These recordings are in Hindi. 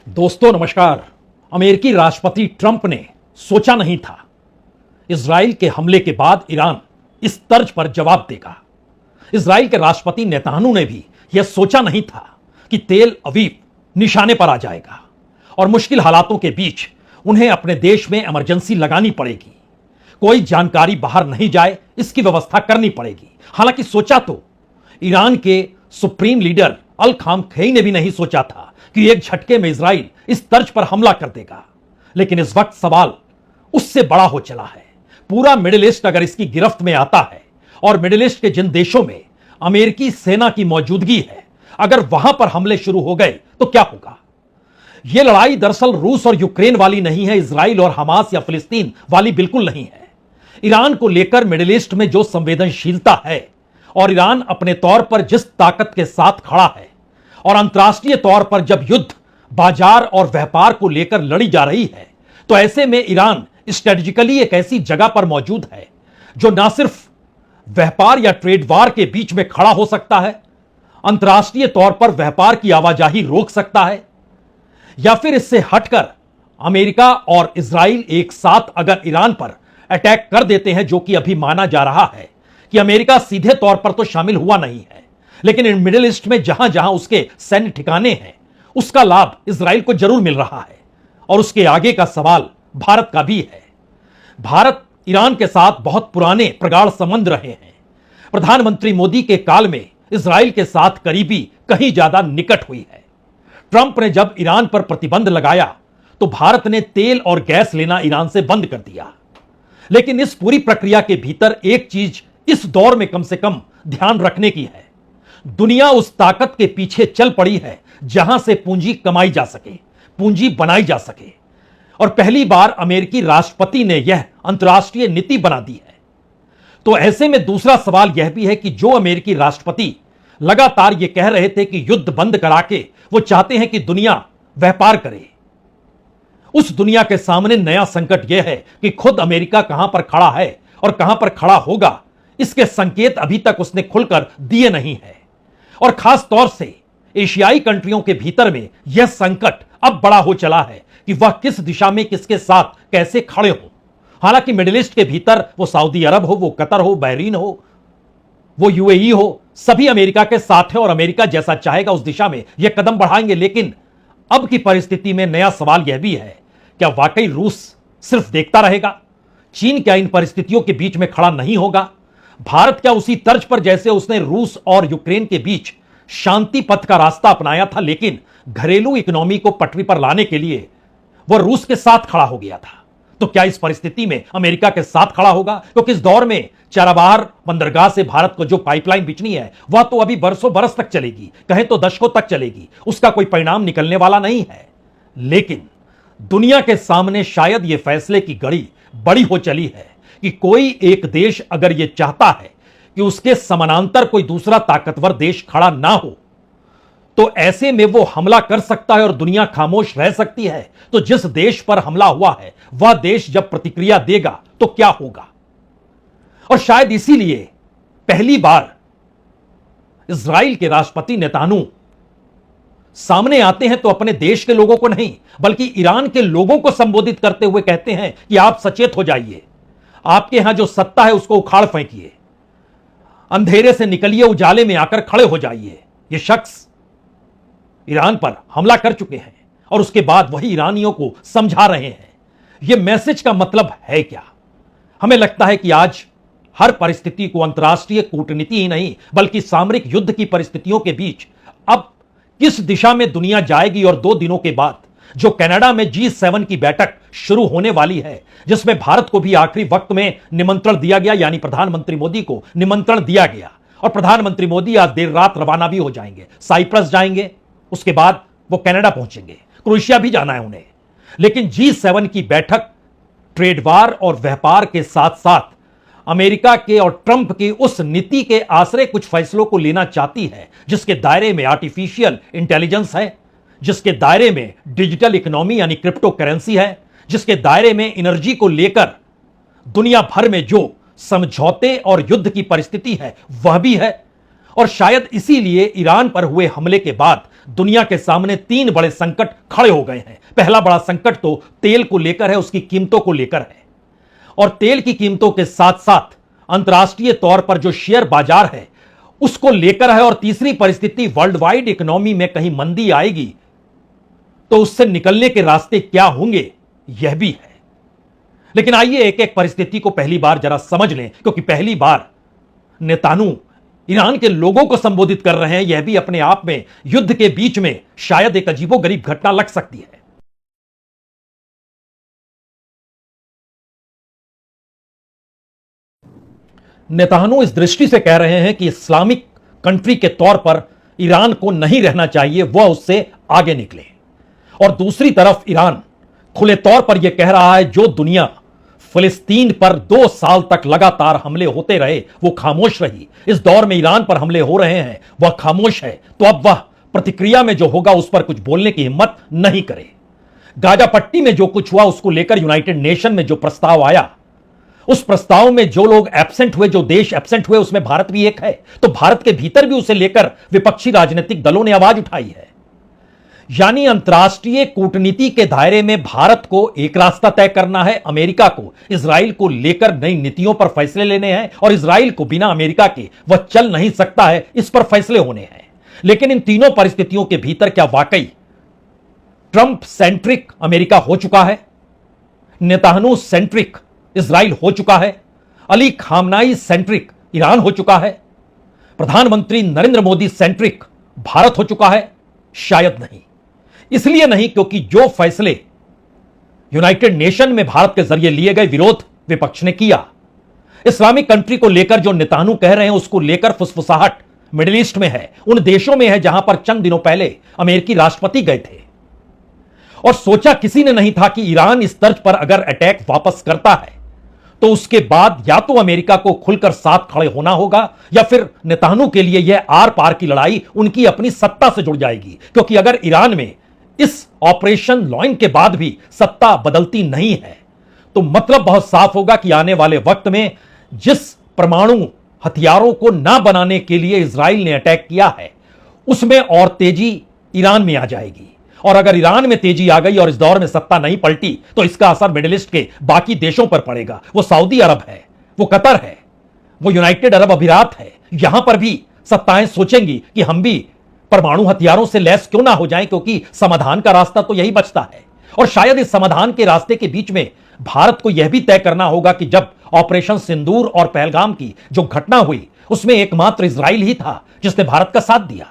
दोस्तों नमस्कार। अमेरिकी राष्ट्रपति ट्रंप ने सोचा नहीं था इजराइल के हमले के बाद ईरान इस तर्ज पर जवाब देगा। इजराइल के राष्ट्रपति नेतन्याहू ने भी यह सोचा नहीं था कि तेल अवीव निशाने पर आ जाएगा और मुश्किल हालातों के बीच उन्हें अपने देश में इमरजेंसी लगानी पड़ेगी। कोई जानकारी बाहर नहीं जाए इसकी व्यवस्था करनी पड़ेगी। हालांकि सोचा तो ईरान के सुप्रीम लीडर अल खामनेई ने भी नहीं सोचा था कि एक झटके में इजराइल इस तर्ज पर हमला कर देगा। लेकिन इस वक्त सवाल उससे बड़ा हो चला है। पूरा मिडिल ईस्ट अगर इसकी गिरफ्त में आता है और मिडिल ईस्ट के जिन देशों में अमेरिकी सेना की मौजूदगी है, अगर वहां पर हमले शुरू हो गए तो क्या होगा? यह लड़ाई दरअसल रूस और यूक्रेन वाली नहीं है, इजराइल और हमास या फिलिस्तीन वाली बिल्कुल नहीं है। ईरान को लेकर मिडिल ईस्ट में जो संवेदनशीलता है और ईरान अपने तौर पर जिस ताकत के साथ खड़ा है और अंतर्राष्ट्रीय तौर पर जब युद्ध बाजार और व्यापार को लेकर लड़ी जा रही है, तो ऐसे में ईरान स्ट्रेटेजिकली एक ऐसी जगह पर मौजूद है जो ना सिर्फ व्यापार या ट्रेड वार के बीच में खड़ा हो सकता है, अंतर्राष्ट्रीय तौर पर व्यापार की आवाजाही रोक सकता है, या फिर इससे हटकर अमेरिका और इजराइल एक साथ अगर ईरान पर अटैक कर देते हैं, जो कि अभी माना जा रहा है कि अमेरिका सीधे तौर पर तो शामिल हुआ नहीं है, लेकिन इन मिडिल ईस्ट में जहां जहां उसके सैन्य ठिकाने हैं उसका लाभ इजराइल को जरूर मिल रहा है। और उसके आगे का सवाल भारत का भी है। भारत ईरान के साथ बहुत पुराने प्रगाढ़ संबंध रहे हैं। प्रधानमंत्री मोदी के काल में इजराइल के साथ करीबी कहीं ज्यादा निकट हुई है। ट्रंप ने जब ईरान पर प्रतिबंध लगाया तो भारत ने तेल और गैस लेना ईरान से बंद कर दिया। लेकिन इस पूरी प्रक्रिया के भीतर एक चीज इस दौर में कम से कम ध्यान रखने की है। दुनिया उस ताकत के पीछे चल पड़ी है जहां से पूंजी कमाई जा सके, पूंजी बनाई जा सके। और पहली बार अमेरिकी राष्ट्रपति ने यह अंतर्राष्ट्रीय नीति बना दी है। तो ऐसे में दूसरा सवाल यह भी है कि जो अमेरिकी राष्ट्रपति लगातार यह कह रहे थे कि युद्ध बंद करा के वो चाहते हैं कि दुनिया व्यापार करे, उस दुनिया के सामने नया संकट यह है कि खुद अमेरिका कहां पर खड़ा है और कहां पर खड़ा होगा, इसके संकेत अभी तक उसने खुलकर दिए नहीं है। और खास तौर से एशियाई कंट्रियों के भीतर में यह संकट अब बड़ा हो चला है कि वह किस दिशा में किसके साथ कैसे खड़े हो। हालांकि मिडिल ईस्ट के भीतर वो सऊदी अरब हो, वो कतर हो, बहरीन हो, वो यूएई हो, सभी अमेरिका के साथ है और अमेरिका जैसा चाहेगा उस दिशा में यह कदम बढ़ाएंगे। लेकिन अब की परिस्थिति में नया सवाल यह भी है, क्या वाकई रूस सिर्फ देखता रहेगा? चीन क्या इन परिस्थितियों के बीच में खड़ा नहीं होगा? भारत क्या उसी तर्ज पर जैसे उसने रूस और यूक्रेन के बीच शांति पथ का रास्ता अपनाया था, लेकिन घरेलू इकोनॉमी को पटरी पर लाने के लिए वह रूस के साथ खड़ा हो गया था, तो क्या इस परिस्थिति में अमेरिका के साथ खड़ा होगा? क्योंकि इस दौर में चाबहार बंदरगाह से भारत को जो पाइपलाइन बिछनी है वह तो अभी बरसों बरस तक चलेगी, कहें तो दशकों तक चलेगी, उसका कोई परिणाम निकलने वाला नहीं है। लेकिन दुनिया के सामने शायद यह फैसले की घड़ी बड़ी हो चली है कि कोई एक देश अगर यह चाहता है कि उसके समानांतर कोई दूसरा ताकतवर देश खड़ा ना हो, तो ऐसे में वो हमला कर सकता है और दुनिया खामोश रह सकती है। तो जिस देश पर हमला हुआ है वह देश जब प्रतिक्रिया देगा तो क्या होगा? और शायद इसीलिए पहली बार इजराइल के राष्ट्रपति नेतन्याहू सामने आते हैं तो अपने देश के लोगों को नहीं बल्कि ईरान के लोगों को संबोधित करते हुए कहते हैं कि आप सचेत हो जाइए, आपके यहां जो सत्ता है उसको उखाड़ फेंकिए, अंधेरे से निकलिए, उजाले में आकर खड़े हो जाइए। ये शख्स ईरान पर हमला कर चुके हैं और उसके बाद वही ईरानियों को समझा रहे हैं। यह मैसेज का मतलब है क्या? हमें लगता है कि आज हर परिस्थिति को अंतर्राष्ट्रीय कूटनीति ही नहीं बल्कि सामरिक युद्ध की परिस्थितियों के बीच अब किस दिशा में दुनिया जाएगी। और 2 दिनों के बाद जो कनाडा में G7 की बैठक शुरू होने वाली है, जिसमें भारत को भी आखिरी वक्त में निमंत्रण दिया गया, यानी प्रधानमंत्री मोदी को निमंत्रण दिया गया और प्रधानमंत्री मोदी आज देर रात रवाना भी हो जाएंगे, साइप्रस जाएंगे, उसके बाद वो कनाडा पहुंचेंगे, क्रोएशिया भी जाना है उन्हें। लेकिन G7 की बैठक ट्रेड वार और व्यापार के साथ साथ अमेरिका के और ट्रंप की उस नीति के आश्रय कुछ फैसलों को लेना चाहती है जिसके दायरे में आर्टिफिशियल इंटेलिजेंस है, जिसके दायरे में डिजिटल इकोनॉमी यानी क्रिप्टो करेंसी है, जिसके दायरे में एनर्जी को लेकर दुनिया भर में जो समझौते और युद्ध की परिस्थिति है वह भी है। और शायद इसीलिए ईरान पर हुए हमले के बाद दुनिया के सामने तीन बड़े संकट खड़े हो गए हैं। पहला बड़ा संकट तो तेल को लेकर है, उसकी कीमतों को लेकर है, और तेल की कीमतों के साथ साथ अंतर्राष्ट्रीय तौर पर जो शेयर बाजार है उसको लेकर है। और तीसरी परिस्थिति, वर्ल्ड वाइड इकोनॉमी में कहीं मंदी आएगी तो उससे निकलने के रास्ते क्या होंगे, यह भी है। लेकिन आइए एक एक परिस्थिति को पहली बार जरा समझ लें, क्योंकि पहली बार नेतान्याहू ईरान के लोगों को संबोधित कर रहे हैं। यह भी अपने आप में युद्ध के बीच में शायद एक अजीबोगरीब घटना लग सकती है। नेतान्याहू इस दृष्टि से कह रहे हैं कि इस्लामिक कंट्री के तौर पर ईरान को नहीं रहना चाहिए, वह उससे आगे निकले। और दूसरी तरफ ईरान खुले तौर पर यह कह रहा है जो दुनिया फिलिस्तीन पर 2 साल तक लगातार हमले होते रहे वो खामोश रही, इस दौर में ईरान पर हमले हो रहे हैं वह खामोश है, तो अब वह प्रतिक्रिया में जो होगा उस पर कुछ बोलने की हिम्मत नहीं करे। गाजा पट्टी में जो कुछ हुआ उसको लेकर यूनाइटेड नेशन में जो प्रस्ताव आया, उस प्रस्ताव में जो लोग एब्सेंट हुए, जो देश एब्सेंट हुए, उसमें भारत भी एक है। तो भारत के भीतर भी उसे लेकर विपक्षी राजनीतिक दलों ने आवाज उठाई है। यानी अंतर्राष्ट्रीय कूटनीति के दायरे में भारत को एक रास्ता तय करना है, अमेरिका को इजराइल को लेकर नई नीतियों पर फैसले लेने हैं, और इजराइल को बिना अमेरिका के वह चल नहीं सकता है, इस पर फैसले होने हैं। लेकिन इन तीनों परिस्थितियों के भीतर क्या वाकई ट्रंप सेंट्रिक अमेरिका हो चुका है, नेतान्याहू सेंट्रिक इजराइल हो चुका है, अली खामनाई सेंट्रिक ईरान हो चुका है, प्रधानमंत्री नरेंद्र मोदी सेंट्रिक भारत हो चुका है? शायद नहीं। इसलिए नहीं क्योंकि जो फैसले यूनाइटेड नेशन में भारत के जरिए लिए गए, विरोध विपक्ष ने किया। इस्लामिक कंट्री को लेकर जो नेतान्याहू कह रहे हैं उसको लेकर फुसफुसाहट मिडिल ईस्ट में है, उन देशों में है जहां पर चंद दिनों पहले अमेरिकी राष्ट्रपति गए थे। और सोचा किसी ने नहीं था कि ईरान इस तर्ज पर अगर अटैक वापस करता है तो उसके बाद या तो अमेरिका को खुलकर साथ खड़े होना होगा, या फिर नेतान्याहू के लिए यह आर पार की लड़ाई उनकी अपनी सत्ता से जुड़ जाएगी। क्योंकि अगर ईरान में इस ऑपरेशन लॉइन के बाद भी सत्ता बदलती नहीं है तो मतलब बहुत साफ होगा कि आने वाले वक्त में जिस परमाणु हथियारों को ना बनाने के लिए इजराइल ने अटैक किया है उसमें और तेजी ईरान में आ जाएगी। और अगर ईरान में तेजी आ गई और इस दौर में सत्ता नहीं पलटी तो इसका असर मिडिल ईस्ट के बाकी देशों पर पड़ेगा। वो सऊदी अरब है, वो कतर है, वो यूनाइटेड अरब अमीरात है। यहां पर भी सत्ताएं सोचेंगी कि हम भी परमाणु हथियारों से लैस क्यों ना हो जाएं, क्योंकि समाधान का रास्ता तो यही बचता है। और शायद इस समाधान के रास्ते के बीच में भारत को यह भी तय करना होगा कि जब ऑपरेशन सिंदूर और पहलगाम की जो घटना हुई उसमें एकमात्र इजराइल ही था जिसने भारत का साथ दिया।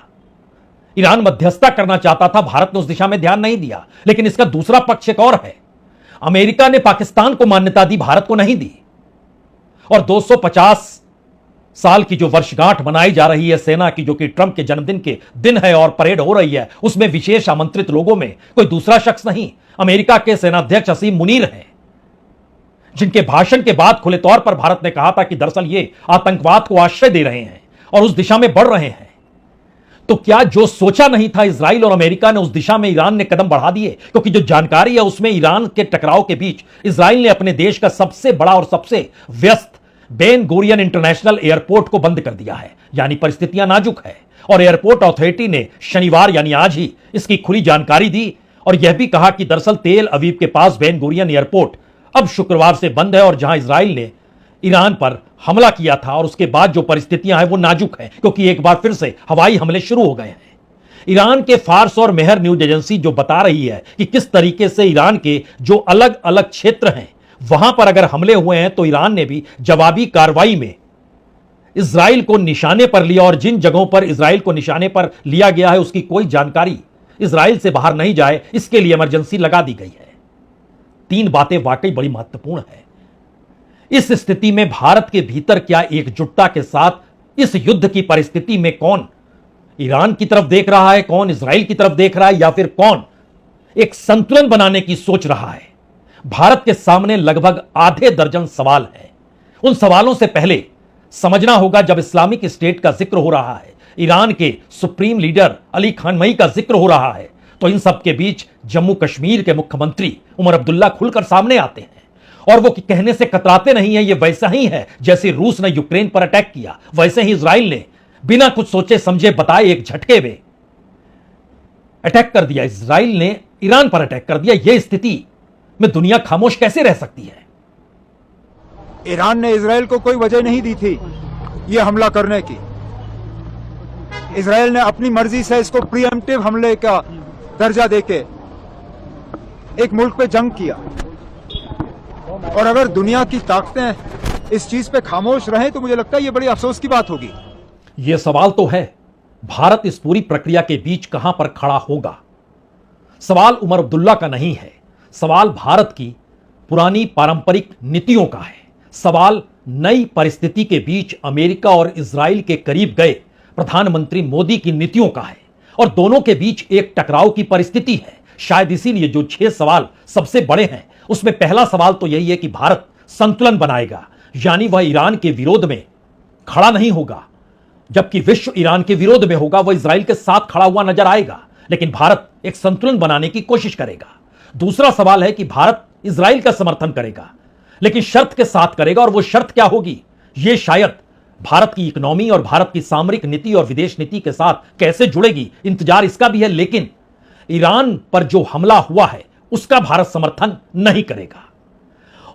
ईरान मध्यस्थता करना चाहता था, भारत ने उस दिशा में ध्यान नहीं दिया। लेकिन इसका दूसरा पक्ष एक और है, अमेरिका ने पाकिस्तान को मान्यता दी, भारत को नहीं दी। और 250 साल की जो वर्षगांठ मनाई जा रही है सेना की, जो कि ट्रंप के जन्मदिन के दिन है और परेड हो रही है, उसमें विशेष आमंत्रित लोगों में कोई दूसरा शख्स नहीं, अमेरिका के सेनाध्यक्ष असीम मुनीर हैं, जिनके भाषण के बाद खुले तौर पर भारत ने कहा था कि दरअसल ये आतंकवाद को आश्रय दे रहे हैं और उस दिशा में बढ़ रहे हैं। तो क्या जो सोचा नहीं था इजराइल और अमेरिका ने, उस दिशा में ईरान ने कदम बढ़ा दिए? क्योंकि जो जानकारी है उसमें ईरान के टकराव के बीच इजराइल ने अपने देश का सबसे बड़ा और सबसे व्यस्त बेन गुरियन इंटरनेशनल एयरपोर्ट को बंद कर दिया है। यानी परिस्थितियां नाजुक है। और एयरपोर्ट अथॉरिटी ने शनिवार यानी आज ही इसकी खुली जानकारी दी और यह भी कहा कि दरअसल तेल अवीव के पास बेन गुरियन एयरपोर्ट अब शुक्रवार से बंद है, और जहां इजराइल ने ईरान पर हमला किया था और उसके बाद जो परिस्थितियां हैं वो नाजुक हैं, क्योंकि एक बार फिर से हवाई हमले शुरू हो गए हैं। ईरान के फार्स और मेहर न्यूज एजेंसी जो बता रही है कि किस तरीके से ईरान के जो अलग अलग क्षेत्र हैं वहां पर अगर हमले हुए हैं तो ईरान ने भी जवाबी कार्रवाई में इजराइल को निशाने पर लिया, और जिन जगहों पर इजराइल को निशाने पर लिया गया है उसकी कोई जानकारी इजराइल से बाहर नहीं जाए, इसके लिए इमरजेंसी लगा दी गई है। 3 बातें वाकई बड़ी महत्वपूर्ण है। इस स्थिति में भारत के भीतर क्या एकजुटता के साथ इस युद्ध की परिस्थिति में कौन ईरान की तरफ देख रहा है, कौन इजराइल की तरफ देख रहा है, या फिर कौन एक संतुलन बनाने की सोच रहा है? भारत के सामने लगभग आधे दर्जन सवाल हैं। उन सवालों से पहले समझना होगा, जब इस्लामिक स्टेट का जिक्र हो रहा है, ईरान के सुप्रीम लीडर अली खामनई का जिक्र हो रहा है, तो इन सब के बीच जम्मू कश्मीर के मुख्यमंत्री उमर अब्दुल्ला खुलकर सामने आते हैं और वो कहने से कतराते नहीं है। ये वैसा ही है जैसे रूस ने यूक्रेन पर अटैक किया, वैसे ही इजराइल ने बिना कुछ सोचे समझे बताए एक झटके में अटैक कर दिया, इजराइल ने ईरान पर अटैक कर दिया। यह स्थिति में दुनिया खामोश कैसे रह सकती है? ईरान ने इजराइल को कोई वजह नहीं दी थी यह हमला करने की। इजराइल ने अपनी मर्जी से इसको प्रीएम्प्टिव हमले का दर्जा देके एक मुल्क पे जंग किया। और अगर दुनिया की ताकतें इस चीज पे खामोश रहें तो मुझे लगता है यह बड़ी अफसोस की बात होगी। यह सवाल तो है, भारत इस पूरी प्रक्रिया के बीच कहां पर खड़ा होगा? सवाल उमर अब्दुल्ला का नहीं है, सवाल भारत की पुरानी पारंपरिक नीतियों का है। सवाल नई परिस्थिति के बीच अमेरिका और इजराइल के करीब गए प्रधानमंत्री मोदी की नीतियों का है, और दोनों के बीच एक टकराव की परिस्थिति है। शायद इसीलिए जो 6 सवाल सबसे बड़े हैं, उसमें पहला सवाल तो यही है कि भारत संतुलन बनाएगा, यानी वह ईरान के विरोध में खड़ा नहीं होगा। जबकि विश्व ईरान के विरोध में होगा, वह इजराइल के साथ खड़ा हुआ नजर आएगा, लेकिन भारत एक संतुलन बनाने की कोशिश करेगा। दूसरा सवाल है कि भारत इजराइल का समर्थन करेगा, लेकिन शर्त के साथ करेगा, और वो शर्त क्या होगी, यह शायद भारत की इकोनॉमी और भारत की सामरिक नीति और विदेश नीति के साथ कैसे जुड़ेगी, इंतजार इसका भी है। लेकिन ईरान पर जो हमला हुआ है उसका भारत समर्थन नहीं करेगा।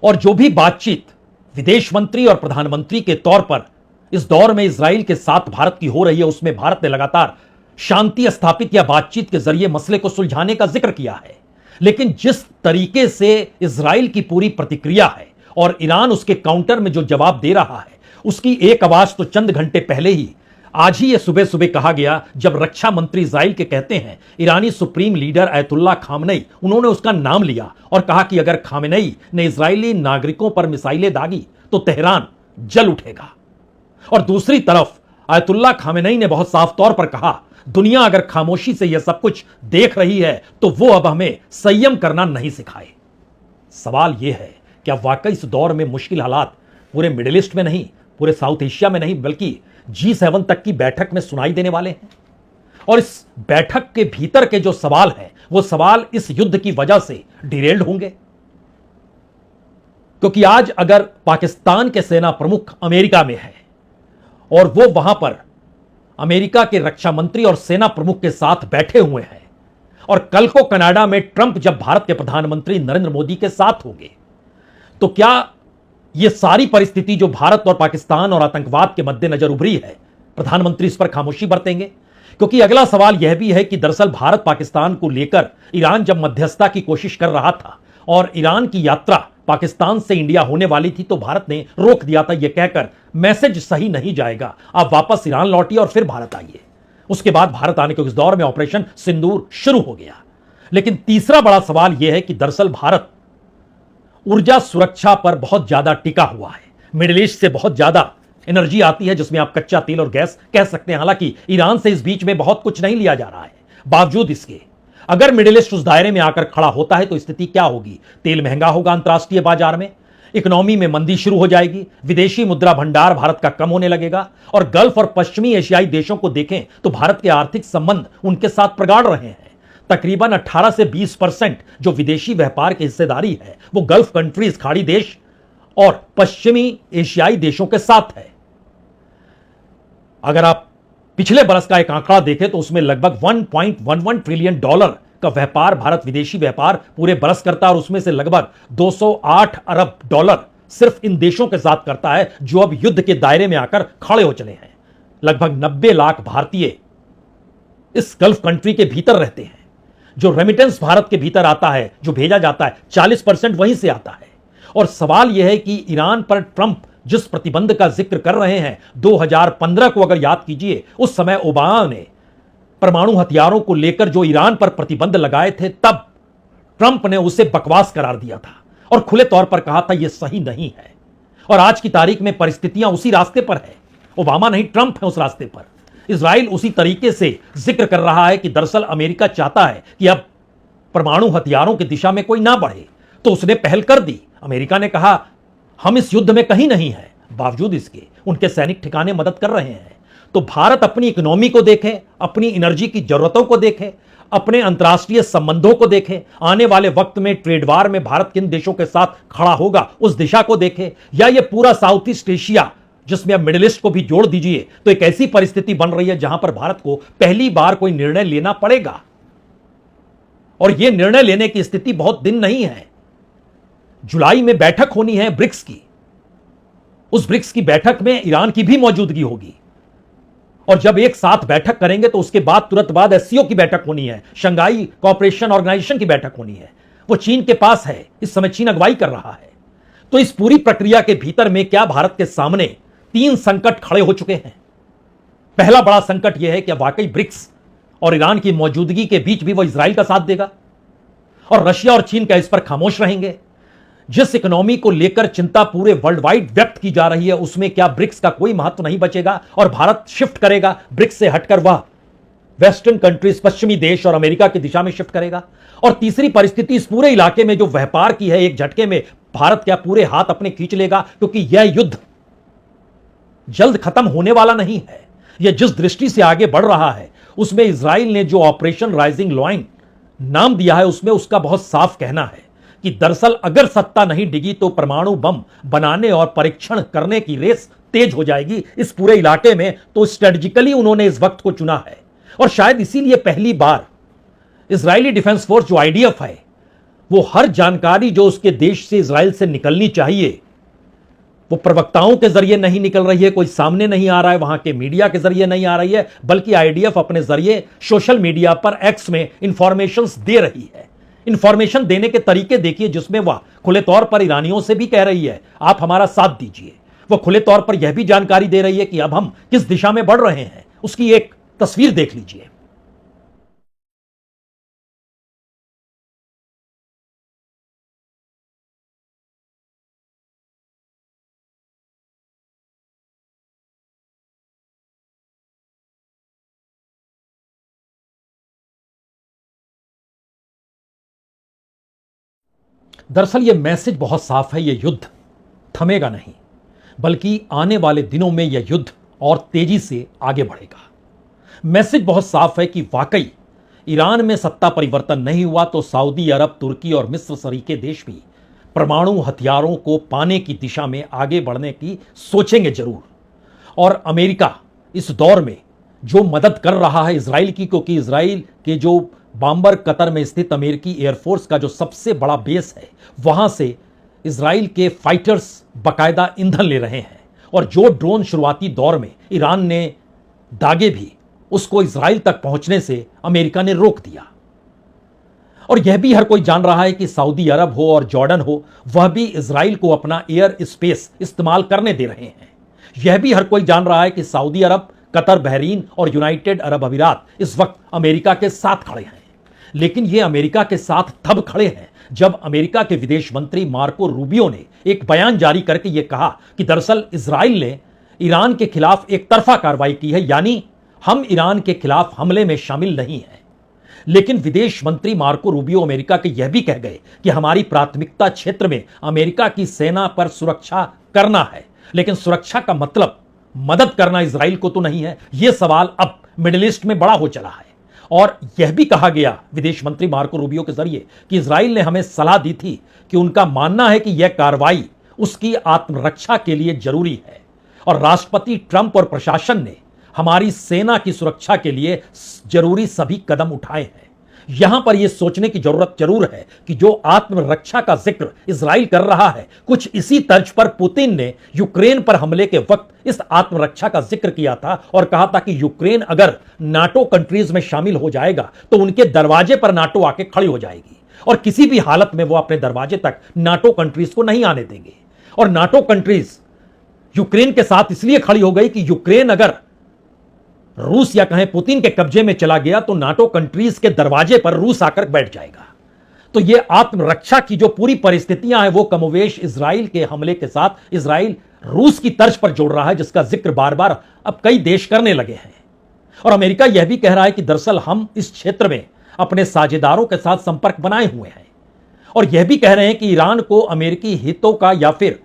और जो भी बातचीत विदेश मंत्री और प्रधानमंत्री के तौर पर इस दौर में इजराइल के साथ भारत की हो रही है, उसमें भारत ने लगातार शांति स्थापित या बातचीत के जरिए मसले को सुलझाने का जिक्र किया है। लेकिन जिस तरीके से इजराइल की पूरी प्रतिक्रिया है और ईरान उसके काउंटर में जो जवाब दे रहा है, उसकी एक आवाज तो चंद घंटे पहले ही, आज ही ये सुबह सुबह कहा गया, जब रक्षा मंत्री इजराइल के कहते हैं ईरानी सुप्रीम लीडर अयतुल्ला खामनेई, उन्होंने उसका नाम लिया और कहा कि अगर खामनेई ने इजरायली नागरिकों पर मिसाइलें दागी तो तेहरान जल उठेगा। और दूसरी तरफ अयतुल्ला खामनेई ने बहुत साफ तौर पर कहा, दुनिया अगर खामोशी से यह सब कुछ देख रही है तो वो अब हमें संयम करना नहीं सिखाए। सवाल यह है, क्या वाकई इस दौर में मुश्किल हालात पूरे मिडिल ईस्ट में नहीं, पूरे साउथ एशिया में नहीं, बल्कि G7 तक की बैठक में सुनाई देने वाले हैं? और इस बैठक के भीतर के जो सवाल हैं, वो सवाल इस युद्ध की वजह से डिरेल्ड होंगे। क्योंकि आज अगर पाकिस्तान के सेना प्रमुख अमेरिका में है और वो वहां पर अमेरिका के रक्षा मंत्री और सेना प्रमुख के साथ बैठे हुए हैं, और कल को कनाडा में ट्रंप जब भारत के प्रधानमंत्री नरेंद्र मोदी के साथ होंगे, तो क्या यह सारी परिस्थिति जो भारत और पाकिस्तान और आतंकवाद के मद्देनजर उभरी है, प्रधानमंत्री इस पर खामोशी बरतेंगे? क्योंकि अगला सवाल यह भी है कि दरअसल भारत पाकिस्तान को लेकर ईरान जब मध्यस्थता की कोशिश कर रहा था और ईरान की यात्रा पाकिस्तान से इंडिया होने वाली थी, तो भारत ने रोक दिया था, यह कहकर मैसेज सही नहीं जाएगा, आप वापस ईरान लौटिए और फिर भारत आइए। उसके बाद भारत आने के इस दौर में ऑपरेशन सिंदूर शुरू हो गया। लेकिन तीसरा बड़ा सवाल यह है कि दरअसल भारत ऊर्जा सुरक्षा पर बहुत ज्यादा टिका हुआ है। मिडिल ईस्ट से बहुत ज्यादा एनर्जी आती है, जिसमें आप कच्चा तेल और गैस कह सकते हैं। हालांकि ईरान से इस बीच में बहुत कुछ नहीं लिया जा रहा है। बावजूद इसके अगर मिडिल ईस्ट उस दायरे में आकर खड़ा होता है तो स्थिति क्या होगी? तेल महंगा होगा अंतर्राष्ट्रीय बाजार में, इकोनॉमी में मंदी शुरू हो जाएगी, विदेशी मुद्रा भंडार भारत का कम होने लगेगा, और गल्फ और पश्चिमी एशियाई देशों को देखें तो भारत के आर्थिक संबंध उनके साथ प्रगाढ़ रहे हैं। तकरीबन 18 से 20% जो विदेशी व्यापार की हिस्सेदारी है वो गल्फ कंट्रीज, खाड़ी देश और पश्चिमी एशियाई देशों के साथ है। अगर आप पिछले बरस का एक आंकड़ा देखें तो उसमें लगभग $1.11 ट्रिलियन का व्यापार, भारत विदेशी व्यापार पूरे बरस करता है, और उसमें से लगभग $208 अरब सिर्फ इन देशों के साथ करता है जो अब युद्ध के दायरे में आकर खड़े हो चले हैं। लगभग 90 लाख भारतीय इस गल्फ कंट्री के भीतर रहते हैं। जो रेमिटेंस भारत के भीतर आता है, जो भेजा जाता है, 40% वहीं से आता है। और सवाल यह है कि ईरान पर ट्रंप जिस प्रतिबंध का जिक्र कर रहे हैं, 2015 को अगर याद कीजिए, उस समय ओबामा ने परमाणु हथियारों को लेकर जो ईरान पर प्रतिबंध लगाए थे, तब ट्रंप ने उसे बकवास करार दिया था और खुले तौर पर कहा था यह सही नहीं है। और आज की तारीख में परिस्थितियां उसी रास्ते पर है। ओबामा नहीं, ट्रंप है उस रास्ते पर। इजराइल उसी तरीके से जिक्र कर रहा है कि दरअसल अमेरिका चाहता है कि अब परमाणु हथियारों की दिशा में कोई ना बढ़े, तो उसने पहल कर दी। अमेरिका ने कहा हम इस युद्ध में कहीं नहीं है, बावजूद इसके उनके सैनिक ठिकाने मदद कर रहे हैं। तो भारत अपनी इकोनॉमी को देखे, अपनी एनर्जी की जरूरतों को देखे, अपने अंतर्राष्ट्रीय संबंधों को देखे, आने वाले वक्त में ट्रेड वार में भारत किन देशों के साथ खड़ा होगा उस दिशा को देखे, या ये पूरा साउथ ईस्ट एशिया जिसमें अब मिडिल ईस्ट को भी जोड़ दीजिए, तो एक ऐसी परिस्थिति बन रही है जहां पर भारत को पहली बार कोई निर्णय लेना पड़ेगा। और यह निर्णय लेने की स्थिति बहुत दिन नहीं है। जुलाई में बैठक होनी है ब्रिक्स की। उस ब्रिक्स की बैठक में ईरान की भी मौजूदगी होगी, और जब एक साथ बैठक करेंगे तो उसके बाद तुरंत बाद एससीओ की बैठक होनी है, शंघाई कोऑपरेशन ऑर्गेनाइजेशन की बैठक होनी है। वो चीन के पास है, इस समय चीन अगुवाई कर रहा है। तो इस पूरी प्रक्रिया के भीतर में क्या भारत के सामने 3 संकट खड़े हो चुके हैं। पहला बड़ा संकट यह है कि वाकई ब्रिक्स और ईरान की मौजूदगी के बीच भी वो इजराइल का साथ देगा, और रशिया और चीन क्या इस पर खामोश रहेंगे। जिस इकोनॉमी को लेकर चिंता पूरे वर्ल्ड वाइड व्यक्त की जा रही है, उसमें क्या ब्रिक्स का कोई महत्व नहीं बचेगा और भारत शिफ्ट करेगा ब्रिक्स से हटकर, वह वेस्टर्न कंट्रीज, पश्चिमी देश और अमेरिका की दिशा में शिफ्ट करेगा। और तीसरी परिस्थिति, इस पूरे इलाके में जो व्यापार की है, एक झटके में भारत क्या पूरे हाथ अपने खींच लेगा, क्योंकि यह युद्ध जल्द खत्म होने वाला नहीं है। यह जिस दृष्टि से आगे बढ़ रहा है, उसमें इजराइल ने जो ऑपरेशन राइजिंग लॉइन नाम दिया है, उसमें उसका बहुत साफ कहना है कि दरअसल अगर सत्ता नहीं डिगी तो परमाणु बम बनाने और परीक्षण करने की रेस तेज हो जाएगी इस पूरे इलाके में। तो स्ट्रेटेजिकली उन्होंने इस वक्त को चुना है, और शायद इसीलिए पहली बार इजरायली डिफेंस फोर्स जो आईडीएफ है, वो हर जानकारी जो उसके देश से, इजराइल से निकलनी चाहिए, वो प्रवक्ताओं के जरिए नहीं निकल रही है, कोई सामने नहीं आ रहा है, वहां के मीडिया के जरिए नहीं आ रही है, बल्कि आईडीएफ अपने जरिए सोशल मीडिया पर, एक्स में इंफॉर्मेशंस दे रही है। इंफॉर्मेशन देने के तरीके देखिए, जिसमें वह खुले तौर पर ईरानियों से भी कह रही है आप हमारा साथ दीजिए। वह खुले तौर पर यह भी जानकारी दे रही है कि अब हम किस दिशा में बढ़ रहे हैं। उसकी एक तस्वीर देख लीजिए। दरअसल यह मैसेज बहुत साफ है, यह युद्ध थमेगा नहीं, बल्कि आने वाले दिनों में यह युद्ध और तेजी से आगे बढ़ेगा। मैसेज बहुत साफ है कि वाकई ईरान में सत्ता परिवर्तन नहीं हुआ तो सऊदी अरब, तुर्की और मिस्र सरीके देश भी परमाणु हथियारों को पाने की दिशा में आगे बढ़ने की सोचेंगे जरूर। और अमेरिका इस दौर में जो मदद कर रहा है इजराइल की, क्योंकि इजराइल के जो बाम्बर, कतर में स्थित अमेरिकी एयरफोर्स का जो सबसे बड़ा बेस है, वहां से इजराइल के फाइटर्स बाकायदा ईंधन ले रहे हैं। और जो ड्रोन शुरुआती दौर में ईरान ने दागे भी, उसको इजराइल तक पहुंचने से अमेरिका ने रोक दिया। और यह भी हर कोई जान रहा है कि सऊदी अरब हो और जॉर्डन हो, वह भी इजराइल को अपना एयर स्पेस इस्तेमाल करने दे रहे हैं। यह भी हर कोई जान रहा है कि सऊदी अरब, कतर, बहरीन और यूनाइटेड अरब अमीरात इस वक्त अमेरिका के साथ खड़े हैं। लेकिन ये अमेरिका के साथ तब खड़े हैं जब अमेरिका के विदेश मंत्री मार्को रूबियो ने एक बयान जारी करके यह कहा कि दरअसल इजराइल ने ईरान के खिलाफ एक तरफा कार्रवाई की है, यानी हम ईरान के खिलाफ हमले में शामिल नहीं हैं। लेकिन विदेश मंत्री मार्को रूबियो अमेरिका के यह भी कह गए कि हमारी प्राथमिकता क्षेत्र में अमेरिका की सेना पर सुरक्षा करना है। लेकिन सुरक्षा का मतलब मदद करना इजराइल को तो नहीं है। यह सवाल अब मिडिल ईस्ट में बड़ा हो चला है। और यह भी कहा गया विदेश मंत्री मार्को रूबियो के जरिए कि इजराइल ने हमें सलाह दी थी कि उनका मानना है कि यह कार्रवाई उसकी आत्मरक्षा के लिए जरूरी है, और राष्ट्रपति ट्रंप और प्रशासन ने हमारी सेना की सुरक्षा के लिए जरूरी सभी कदम उठाए हैं। यहां पर यह सोचने की जरूरत जरूर है कि जो आत्मरक्षा का जिक्र इजराइल कर रहा है, कुछ इसी तर्ज पर पुतिन ने यूक्रेन पर हमले के वक्त इस आत्मरक्षा का जिक्र किया था और कहा था कि यूक्रेन अगर नाटो कंट्रीज में शामिल हो जाएगा तो उनके दरवाजे पर नाटो आके खड़ी हो जाएगी, और किसी भी हालत में वो अपने दरवाजे तक नाटो कंट्रीज को नहीं आने देंगे। और नाटो कंट्रीज यूक्रेन के साथ इसलिए खड़ी हो गई कि यूक्रेन अगर रूस या कहें पुतिन के कब्जे में चला गया तो नाटो कंट्रीज के दरवाजे पर रूस आकर बैठ जाएगा। तो यह आत्मरक्षा की जो पूरी परिस्थितियां हैं, वो कमोवेश इजराइल के हमले के साथ इजराइल रूस की तर्ज पर जोड़ रहा है, जिसका जिक्र बार बार अब कई देश करने लगे हैं। और अमेरिका यह भी कह रहा है कि दरअसल हम इस क्षेत्र में अपने साझेदारों के साथ संपर्क बनाए हुए हैं, और यह भी कह रहे हैं कि ईरान को अमेरिकी हितों का या फिर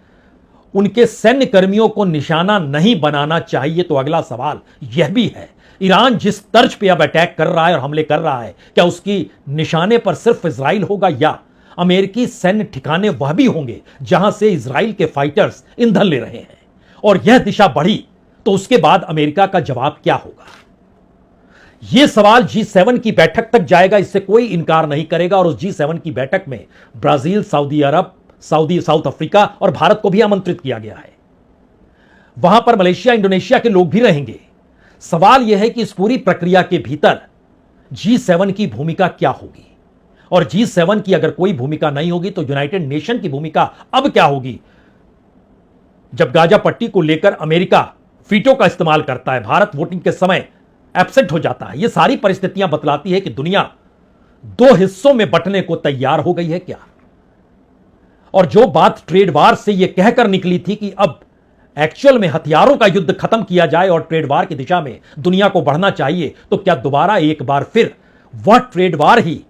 उनके सैन्य कर्मियों को निशाना नहीं बनाना चाहिए। तो अगला सवाल यह भी है, ईरान जिस तर्ज पे अब अटैक कर रहा है और हमले कर रहा है, क्या उसकी निशाने पर सिर्फ इजराइल होगा या अमेरिकी सैन्य ठिकाने वह भी होंगे जहां से इजराइल के फाइटर्स ईंधन ले रहे हैं? और यह दिशा बढ़ी तो उसके बाद अमेरिका का जवाब क्या होगा? यह सवाल G7 की बैठक तक जाएगा, इससे कोई इनकार नहीं करेगा। और उस G7 की बैठक में ब्राजील, सऊदी अरब, साउथ अफ्रीका और भारत को भी आमंत्रित किया गया है। वहां पर मलेशिया, इंडोनेशिया के लोग भी रहेंगे। सवाल यह है कि इस पूरी प्रक्रिया के भीतर G7 की भूमिका क्या होगी, और G7 की अगर कोई भूमिका नहीं होगी तो यूनाइटेड नेशन की भूमिका अब क्या होगी। जब गाजा पट्टी को लेकर अमेरिका वीटो का इस्तेमाल करता है, भारत वोटिंग के समय एब्सेंट हो जाता है, यह सारी परिस्थितियां बतलाती है कि दुनिया दो हिस्सों में बंटने को तैयार हो गई है क्या। और जो बात ट्रेड वार से यह कहकर निकली थी कि अब एक्चुअल में हथियारों का युद्ध खत्म किया जाए और ट्रेड वार की दिशा में दुनिया को बढ़ना चाहिए, तो क्या दोबारा एक बार फिर वह ट्रेड वार ही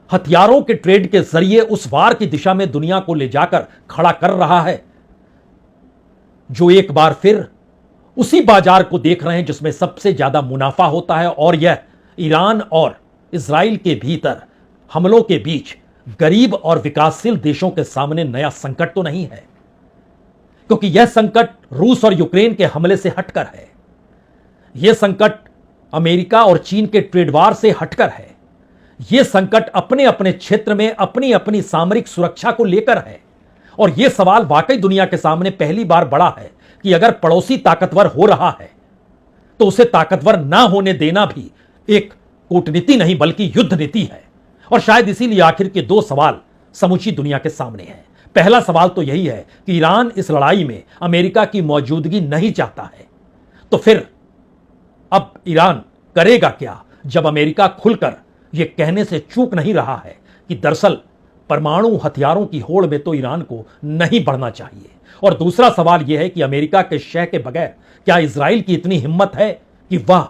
हथियारों के ट्रेड के जरिए उस वार की दिशा में दुनिया को ले जाकर खड़ा कर रहा है, जो एक बार फिर उसी बाजार को देख रहे हैं जिसमें सबसे ज्यादा मुनाफा होता है। और यह ईरान और इजराइल के भीतर हमलों के बीच गरीब और विकासशील देशों के सामने नया संकट तो नहीं है, क्योंकि यह संकट रूस और यूक्रेन के हमले से हटकर है। यह संकट अमेरिका और चीन के ट्रेड वार से हटकर है। यह संकट अपने अपने क्षेत्र में अपनी अपनी सामरिक सुरक्षा को लेकर है। और यह सवाल वाकई दुनिया के सामने पहली बार बड़ा है कि अगर पड़ोसी ताकतवर हो रहा है तो उसे ताकतवर ना होने देना भी एक कूटनीति नहीं बल्कि युद्ध नीति है। और शायद इसीलिए आखिर के दो सवाल समूची दुनिया के सामने हैं। पहला सवाल तो यही है कि ईरान इस लड़ाई में अमेरिका की मौजूदगी नहीं चाहता है, तो फिर अब ईरान करेगा क्या जब अमेरिका खुलकर यह कहने से चूक नहीं रहा है कि दरअसल परमाणु हथियारों की होड़ में तो ईरान को नहीं बढ़ना चाहिए। और दूसरा सवाल यह है कि अमेरिका के शह के बगैर क्या इजराइल की इतनी हिम्मत है कि वह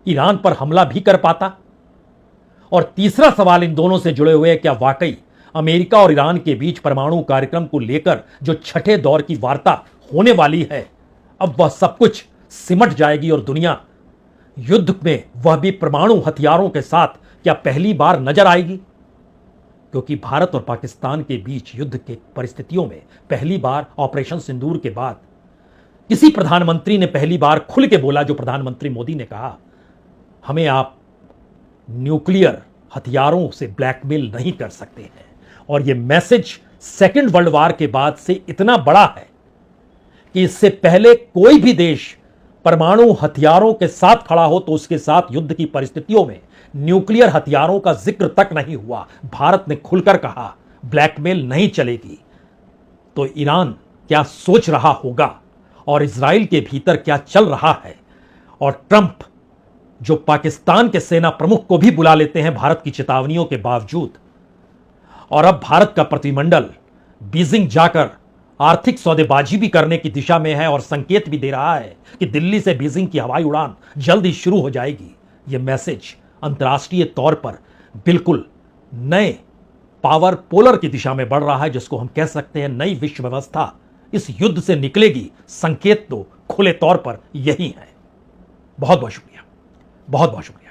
ईरान पर हमला भी कर पाता। और तीसरा सवाल इन दोनों से जुड़े हुए है, क्या वाकई अमेरिका और ईरान के बीच परमाणु कार्यक्रम को लेकर जो छठे दौर की वार्ता होने वाली है, अब वह सब कुछ सिमट जाएगी और दुनिया युद्ध में वह भी परमाणु हथियारों के साथ क्या पहली बार नजर आएगी। क्योंकि भारत और पाकिस्तान के बीच युद्ध के परिस्थितियों में पहली बार ऑपरेशन सिंदूर के बाद किसी प्रधानमंत्री ने पहली बार खुल के बोला, जो प्रधानमंत्री मोदी ने कहा, हमें आप न्यूक्लियर हथियारों से ब्लैकमेल नहीं कर सकते हैं। और यह मैसेज सेकेंड वर्ल्ड वॉर के बाद से इतना बड़ा है कि इससे पहले कोई भी देश परमाणु हथियारों के साथ खड़ा हो तो उसके साथ युद्ध की परिस्थितियों में न्यूक्लियर हथियारों का जिक्र तक नहीं हुआ। भारत ने खुलकर कहा ब्लैकमेल नहीं चलेगी। तो ईरान क्या सोच रहा होगा और इजराइल के भीतर क्या चल रहा है। और ट्रंप जो पाकिस्तान के सेना प्रमुख को भी बुला लेते हैं भारत की चेतावनियों के बावजूद, और अब भारत का प्रतिमंडल बीजिंग जाकर आर्थिक सौदेबाजी भी करने की दिशा में है और संकेत भी दे रहा है कि दिल्ली से बीजिंग की हवाई उड़ान जल्द ही शुरू हो जाएगी। यह मैसेज अंतर्राष्ट्रीय तौर पर बिल्कुल नए पावर पोलर की दिशा में बढ़ रहा है, जिसको हम कह सकते हैं नई विश्व व्यवस्था इस युद्ध से निकलेगी। संकेत तो खुले तौर पर यही है। बहुत बहुत शुक्रिया, बहुत बहुत शुक्रिया।